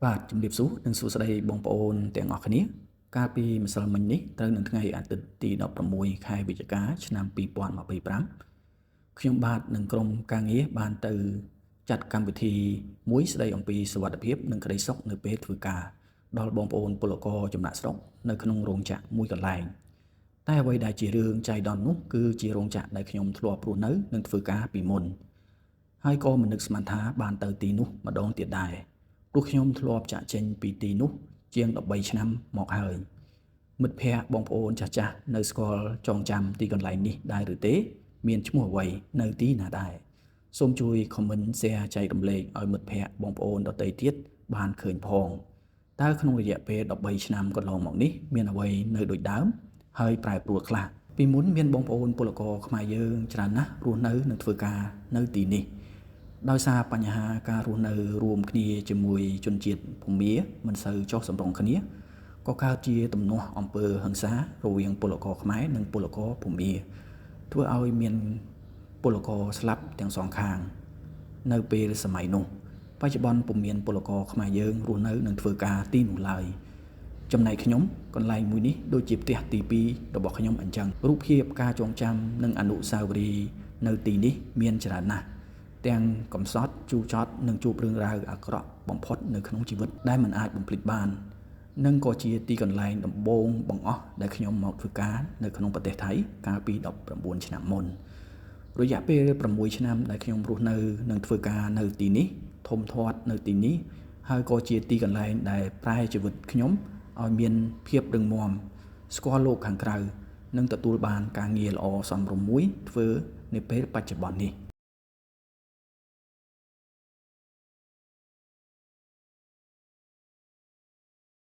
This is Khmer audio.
បាទជំរាបសួរនិងសួស្តីបងប្អូនទាំងអស់គ្នាកាលពីម្សិលមិញនេះត្រូវនៅថ្ងៃអាទិត្យទី16ខែវិច្ឆិកាឆ្នាំ2025ខ្ញុំបាទនិងក្រុមការងារបានទៅចាត់កម្មវិធីមួយស្តីអំពីសុវត្ថិភាពនិងក្តីសុខនៅពេលធ្វើការដល់បងប្អូនពលករចំណាក់ស្រុកនៅក្នុងរោងចក្រមួយកន្លែងតែអ្វីដែលជារឿងចៃដន្យនោះគឺជារោងចក្រដែលខ្ញុំធ្លាប់រស់នៅនិងធ្វើការពីមុនហើយក៏មិននឹកស្មានថាបានទៅទីនោះម្ដងទៀតដែរព្រោះខ្ញុំធ្លាប់ចាក់ចេញពីទីនោះជាង13ឆ្នាំមកហើយមិត្តភ័ក្តិបងប្អូនចាស់ៗនៅស្គាល់ចងចាំទីកន្លែងនេះដែរឬទេមានឈ្មោះអ្វីនៅទីណាដែរសូមជួយ comment share ចែករំលែកឲ្យមិត្តភ័ក្តិបងប្អូនដទៃទៀតបានឃើញផងតើក្នុងរយៈពេល13ឆ្នាំកន្លងមកនេះមានអ្វីនៅដូចដើមហើយប្រែប្រួលខ្លះពីមុនមានបងប្អូនពលករខ្មែរយើងច្រើនណាស់រស់នៅនិងធ្វើការនៅទីនេះដោយសារបញ្ហាការរស់នៅរួមគ្នាជាមួយជនជាតិភូមាមិនសូវចុះសម្រុងគ្នាក៏កើតជាទំនាស់អំពើហិង្សារវាងពលករខ្មែរនិងពលករភូមាធ្វើឲ្យមានពលករស្លាប់ទាំងសងខាងនៅពេលសម័យនោះបច្ចុប្បន្នពុំមានពលករខ្មែរយើងរស់នៅនិងធ្វើការទីនោះឡើយចំណែកខ្ញុំកន្លែងមួយនេះដូចជាផ្ទះទី2របស់ខ្ញុំអញ្ចឹងរូបភាពការចងចាំនិងអនុស្សាវរីយ៍នៅទីនេះមានច្រើនណាស់ទាំងកំសត់ជូរចត់និងជួបរឿងរ៉ាវអាក្រក់បំផុតនៅក្នុងជីវិតដែលមិនអាចបំភ្លេចបាននិងក៏ជាទីកន្លែងដំបូងបង្អស់ដែលខ្ញុំមកធ្វើការនៅក្នុងប្រទេសថៃកាលពី19ឆ្នាំមុនរយៈពេល6ឆ្នាំដែលខ្ញុំរស់នៅនិងធ្វើការនៅទីនេះធំធាត់នៅទីនេះហើយក៏ជាទីកន្លែងដែលប្រែជីវិតខ្ញុំឲ្យមានភាពរឹងមាំស្គាល់លោកខាងក្រៅនិងទទួលបានការងារល្អសមរម្យមួយធ្វើនៅពេលបច្ចុប្បន្ននេះ